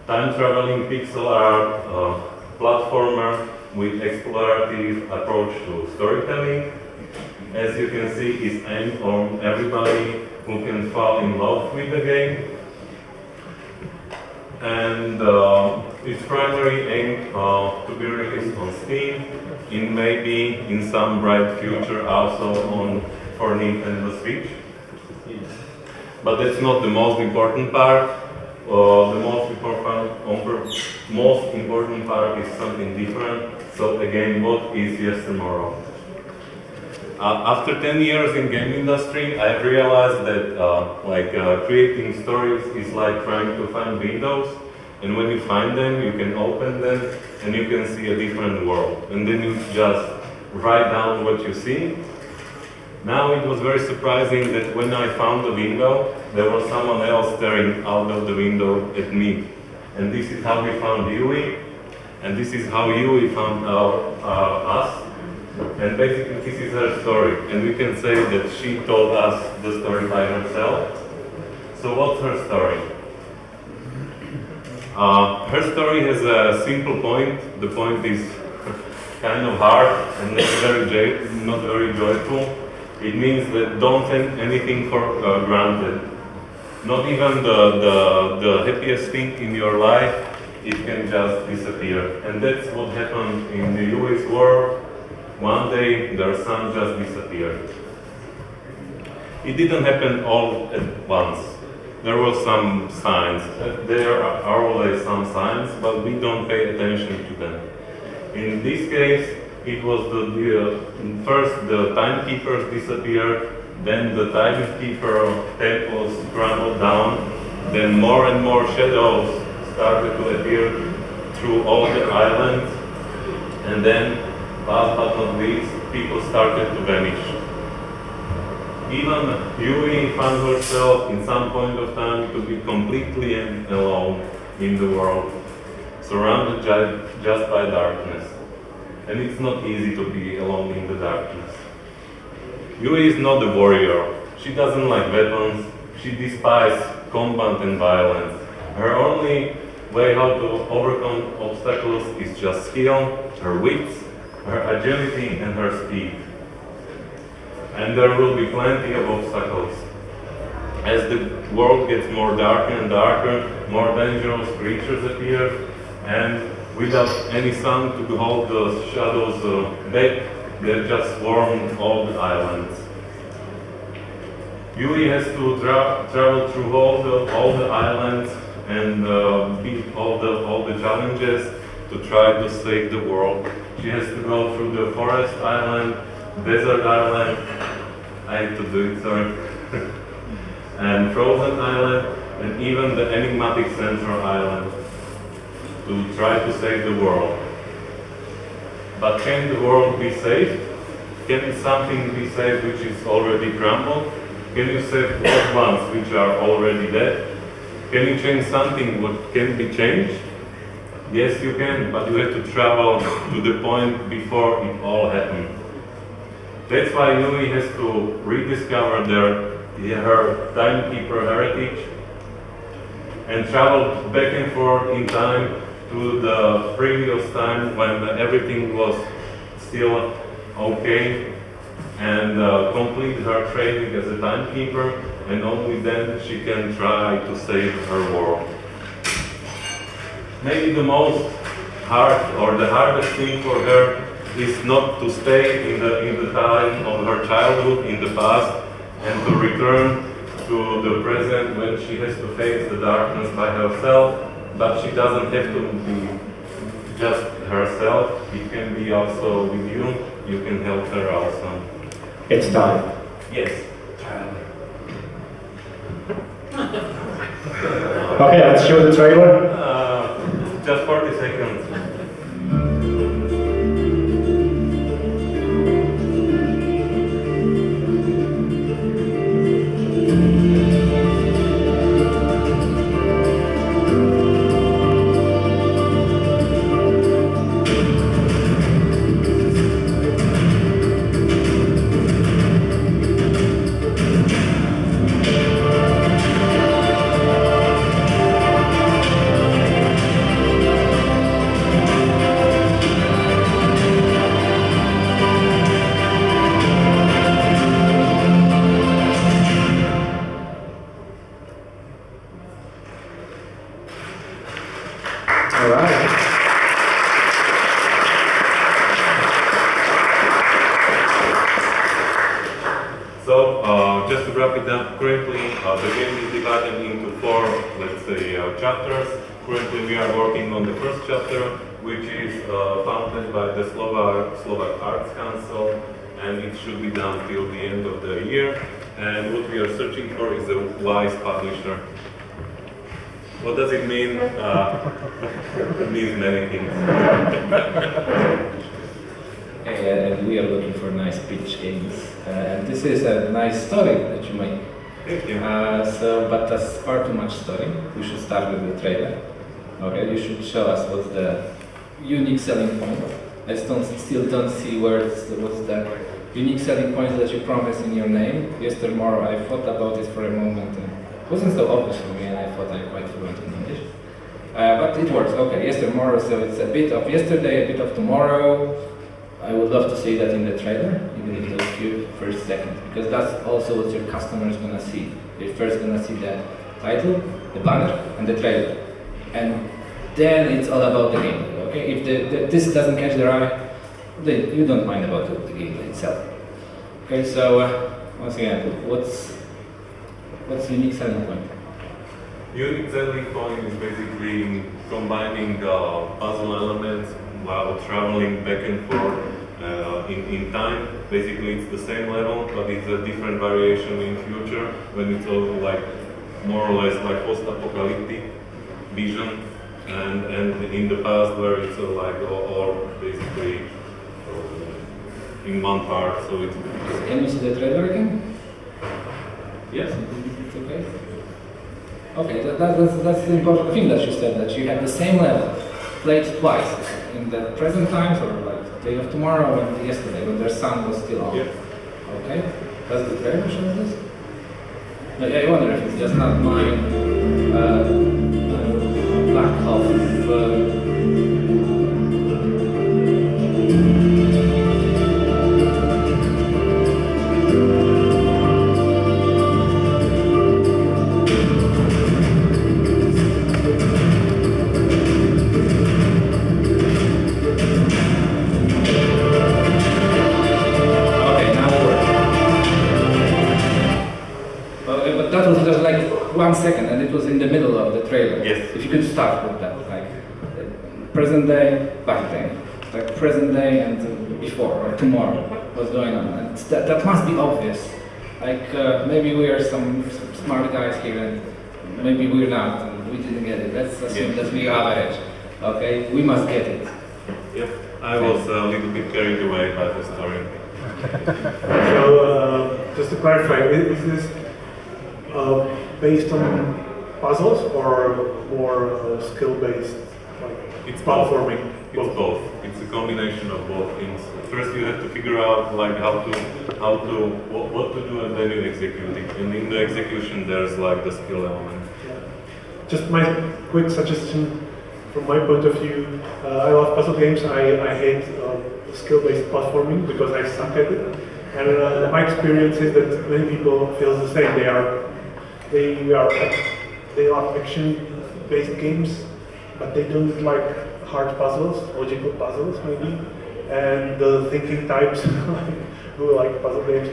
time-traveling pixel art platformer with explorative approach to storytelling. As you can see, it's aimed on everybody who can fall in love with the game. And it's primarily aimed to be released on Steam, maybe in some bright future also for Nintendo Switch. But that's not the most important part. The most important most important part is something different. So again, what is yestermorrow? After 10 years in game industry, I realized that creating stories is like trying to find windows, and when you find them, you can open them and you can see a different world. And then you just write down what you see. Now it was very surprising that when I found the window, there was someone else staring out of the window at me. And this is how we found Yui, and this is how Yui found us. And basically this is her story, and we can say that she told us the story by herself. So what's her story? Her story has a simple point. The point is kind of hard and not very joyful. It means that don't take anything for granted. Not even the happiest thing in your life, it can just disappear. And that's what happened in the US world. One day, their son just disappeared. It didn't happen all at once. There were some signs. There are always some signs, but we don't pay attention to them. In this case, it was first the timekeepers disappeared, then the timekeeper temples crumbled down, then more and more shadows started to appear through all the islands, and then, last but not least, people started to vanish. Even Yui found herself in some point of time to be completely alone in the world, surrounded just by darkness. And it's not easy to be alone in the darkness. Yui is not a warrior. She doesn't like weapons. She despises combat and violence. Her only way how to overcome obstacles is just skill, her wits, her agility, and her speed. And there will be plenty of obstacles. As the world gets more darker and darker, more dangerous creatures appear, and without any sun to hold the shadows back, they just swarm all the islands. Yui has to travel through all the islands and beat all the challenges to try to save the world. She has to go through the forest island, desert island, I had to do it, sorry, and frozen island, and even the enigmatic central island to try to save the world. But can the world be saved? Can something be saved which is already crumbled? Can you save old ones which are already dead? Can you change something what can be changed? Yes, you can, but you have to travel to the point before it all happened. That's why Yui has to rediscover her timekeeper heritage and travel back and forth in time to the previous time when everything was still okay, and complete her training as a timekeeper, and only then she can try to save her world. Maybe the most the hardest thing for her is not to stay in the time of her childhood, in the past, and to return to the present when she has to face the darkness by herself. But she doesn't have to be just herself. It can be also with you. You can help her also. It's time. Yes. Okay, let's show the trailer. Just 40 seconds. Just to wrap it up quickly, the game is divided into 4, let's say, chapters. Currently we are working on the first chapter, which is funded by the Slovak Arts Council, and it should be done till the end of the year. And what we are searching for is a wise publisher. What does it mean? It means many things. And we are looking for nice pitch games. And this is a nice story that you make. Thank you. But that's far too much story. We should start with the trailer. Okay, you should show us what's the unique selling point. I still don't see what's the unique selling point that you promised in your name. Tomorrow, I thought about it for a moment and it wasn't so obvious for me, and I thought I'm quite fluent in English. But it works. Okay, tomorrow, so it's a bit of yesterday, a bit of tomorrow. I would love to see that in the trailer, even in those few first seconds, because that's also what your customer is gonna see. They're first gonna see the title, the banner, and the trailer. And then it's all about the game. Okay, if this doesn't catch their eye, then you don't mind about the game itself. Okay, so once again, what's unique selling point? Unique selling point is basically combining puzzle elements while traveling back and forth in time. Basically, it's the same level, but it's a different variation in future when it's all like more or less like post-apocalyptic vision. And in the past where it's like or basically in one part, so it's... Can you see the trailer again? Yes. It's okay? Okay, that's the important thing that you said, that you have the same level, played twice, in the present times or like the day of tomorrow and yesterday when their sun was still on. Yes. Okay, does the trailer show this? No, yeah, I wonder if it's just not my lack of that was just like 1 second, and it was in the middle of the trailer. Yes. If you could start with that, like present day, back day, like present day and before or tomorrow, what's going on? And that must be obvious. Like maybe we are some smart guys here, and maybe we're not, and we didn't get it. Let's assume that we are average. Okay, we must get it. Yep. I was a little bit carried away by the story. So just to clarify, is this based on puzzles or more skill-based, like it's platforming? It's both. It's a combination of both things. First, you have to figure out like what to do, and then you execute it. And in the execution, there's like the skill element. Yeah. Just my quick suggestion from my point of view. I love puzzle games. I hate skill-based platforming because I suck at it. And my experience is that many people feel the same. They love action-based games, but they don't like hard puzzles, logical puzzles maybe. And the thinking types who like puzzle games,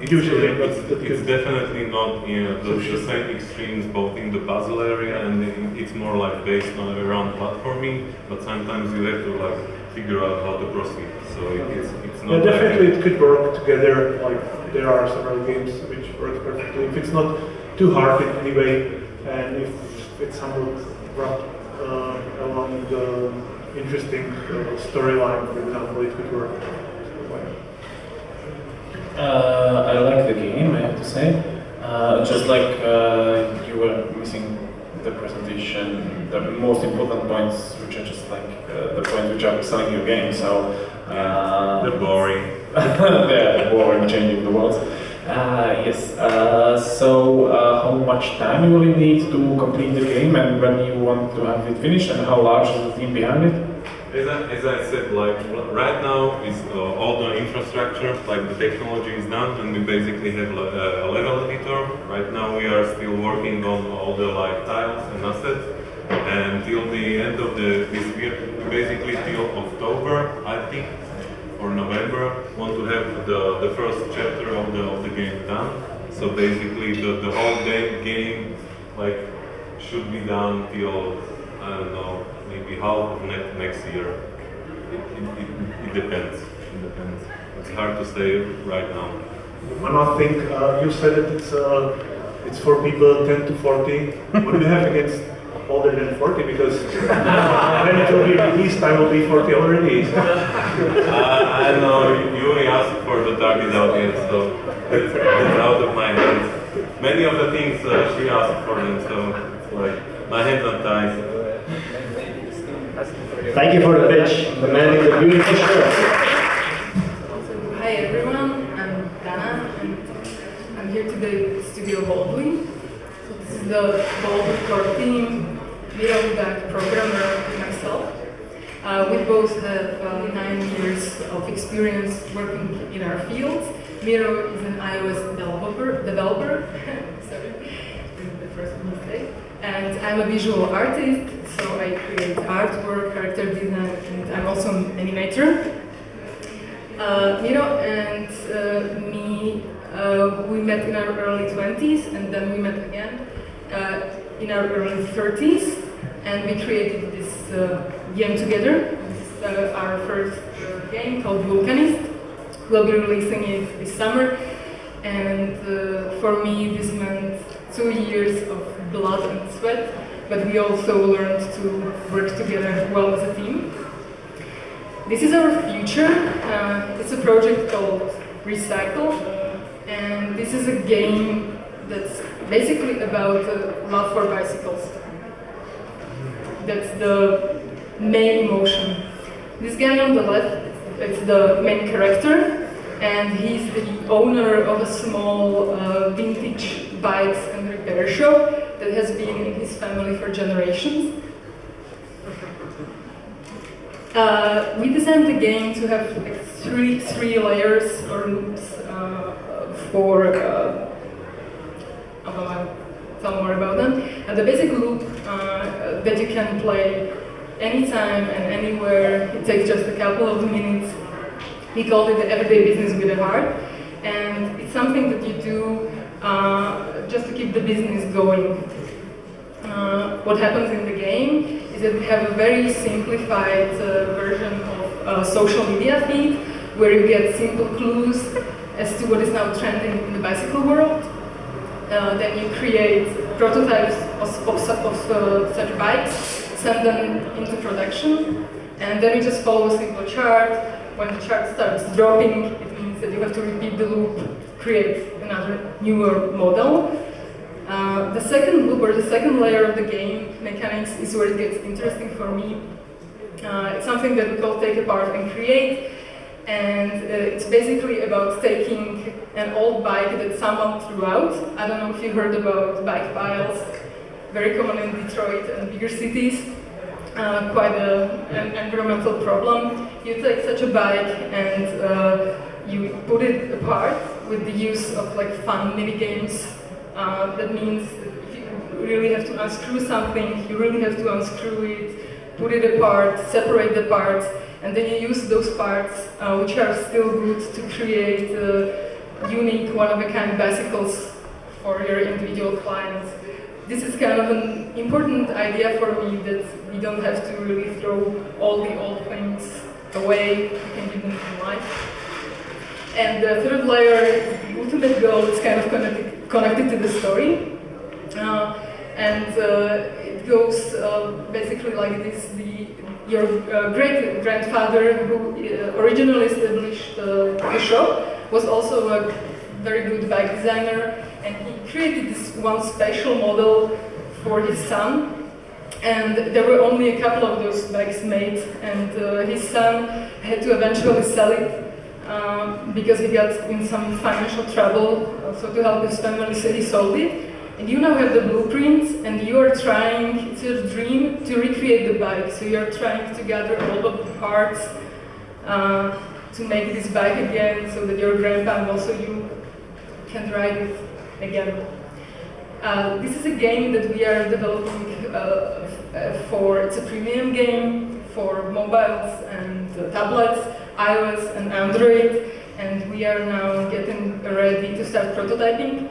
it's definitely not the same extremes both in the puzzle area, and it's more like based on around platforming. But sometimes you have to like figure out how to proceed. So it's not. Yeah, definitely it could work together. Like there are several games which work perfectly. If it's not too hard in any way, and if it's somewhat wrapped along the interesting storyline, for example, it could work. I like the game, I have to say. Just like you were missing the presentation, the most important points, which are just like the points which are selling your game. So they're boring. They're boring, changing the world. Yes. So how much time will you need to complete the game, and when you want to have it finished, and how large is the team behind it? As I said, like right now is all the infrastructure, like the technology is done, and we basically have a level editor. Right now we are still working on all the like tiles and assets, and till the end of this year, basically till October, I think, or November, want to have the first chapter of the game done. So basically the whole game like should be done till, I don't know, maybe half of next year. It depends. It depends. It's hard to say right now. One more thing, you said that it's for people 10 to 40. What do you have against older than 40? Because when it will be released, I will be 40 already. I don't know, you only asked for the target audience, so it's out of my hands. Many of the things she asked for them, so it's like my hands are tied. Thank you for the pitch, the man in the beautiful shirt. Hi everyone, I'm Dana, and I'm here today with Studio Boldly. So this is the Boldly core team, Miro, back programmer, and myself. We both have 9 years of experience working in our fields. Miro is an iOS developer. Sorry, this is the first mistake. And I'm a visual artist, so I create artwork, character design, and I'm also an animator. Miro and me, we met in our early 20s, and then we met again in our early 30s, and we created this game together. This is our first game called Vulcanist. We'll be releasing it this summer, and for me this meant 2 years of blood and sweat, but we also learned to work together well as a team. This is our future. It's a project called Recycle, and this is a game that's basically about love for bicycles. That's the main emotion. This guy on the left, it's the main character, and he's the owner of a small vintage bikes and repair shop that has been in his family for generations. We designed the game to have like three layers or loops for. I'll tell more about them. The basic loop that you can play anytime and anywhere. It takes just a couple of minutes. We called it the everyday business with a heart, and it's something that you do just to keep the business going. What happens in the game is that we have a very simplified version of social media feed, where you get simple clues as to what is now trending in the bicycle world. Then you create prototypes of such bikes, send them into production, and then you just follow a simple chart. When the chart starts dropping, it means that you have to repeat the loop, create another newer model. The second loop, or the second layer of the game mechanics, is where it gets interesting for me. It's something that we call take apart and create, and it's basically about taking an old bike that someone threw out. I don't know if you heard about bike piles, very common in Detroit and bigger cities. Quite an environmental problem. You take such a bike and you put it apart with the use of like fun mini games. That means that if you really have to unscrew something, you really have to unscrew it, put it apart, separate the parts, and then you use those parts, which are still good, to create unique, one-of-a-kind bicycles for your individual clients. This is kind of an important idea for me, that we don't have to really throw all the old things away, we can give them new life. And the third layer is the ultimate goal. It's kind of connected to the story. It goes basically like this. Your great-grandfather, who originally established the shop, was also a very good bike designer, and he created this one special model for his son. And there were only a couple of those bikes made, and his son had to eventually sell it because he got in some financial trouble. So to help his family, so he sold it. And you now have the blueprints, and you are trying, it's your dream, to recreate the bike. So you're trying to gather all of the parts to make this bike again, so that your grandpa and also you can ride it again. This is a game that we are developing it's a premium game for mobiles and tablets, iOS and Android, and we are now getting ready to start prototyping.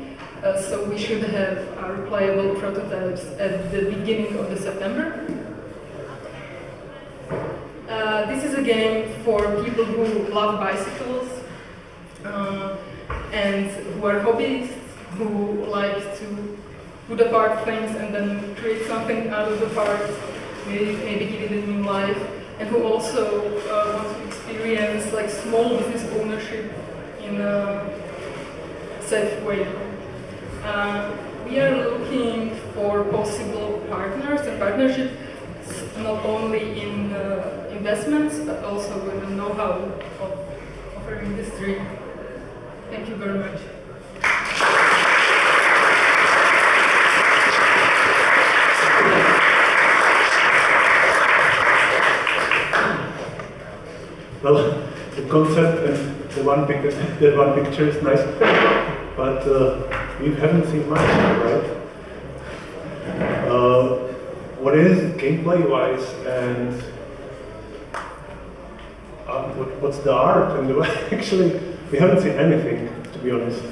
So we should have our playable prototypes at the beginning of the September. This is a game for people who love bicycles and who are hobbyists, who like to put apart things and then create something out of the parts, maybe give it a new life, and who also want to experience like small business ownership in a safe way. We are looking for possible partners and partnerships, not only in investments, but also with the know-how of our industry. Thank you very much. Well, the concept and the one picture is nice, but we haven't seen much, right? What is gameplay-wise, and what's the art? And actually, we haven't seen anything, to be honest.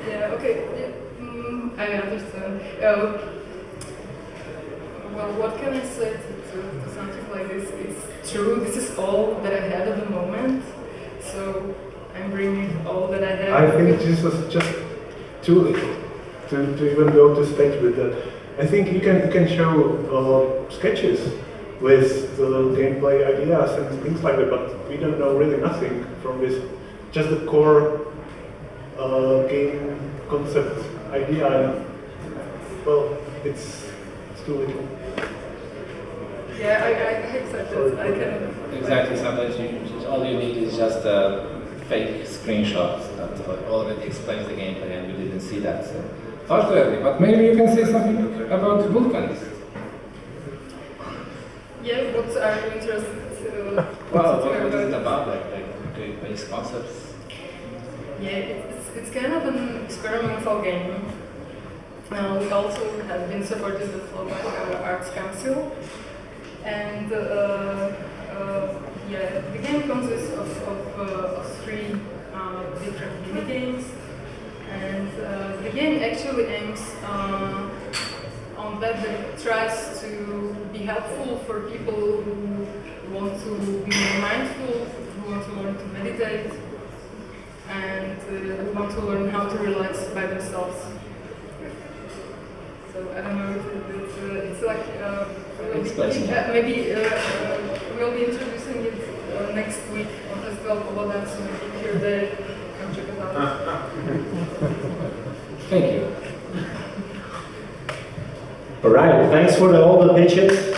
Yeah. Okay. I understand. Well, what can I say to something like this? It's true. This is all that I have at the moment. So I'm bringing all that I have. I think this was just too little to even go to stage with that. I think you can show sketches with the gameplay ideas and things like that, but we don't know really nothing from this. Just the core game concept idea, and well, it's too little. Yeah, I accept it. I can. Exactly. Sometimes all you need is just a fake screenshot that already explains the gameplay, and you didn't see that. So. Fortunately, but maybe you can say something about Vulcans. Yeah, what are you interested? Well, what is it about? Like base concepts. Yeah, it's kind of an experimental game. We also have been supported with our Arts Council, and yeah, the game consists of three different mini games. And the game actually aims on that it tries to be helpful for people who want to be more mindful, who want to learn to meditate, and who want to learn how to relax by themselves. So I don't know if it's like maybe we'll be introducing it next week on Festival Pogoda, so if you're there, come check it out. Thank you. All right, thanks for all the pitches.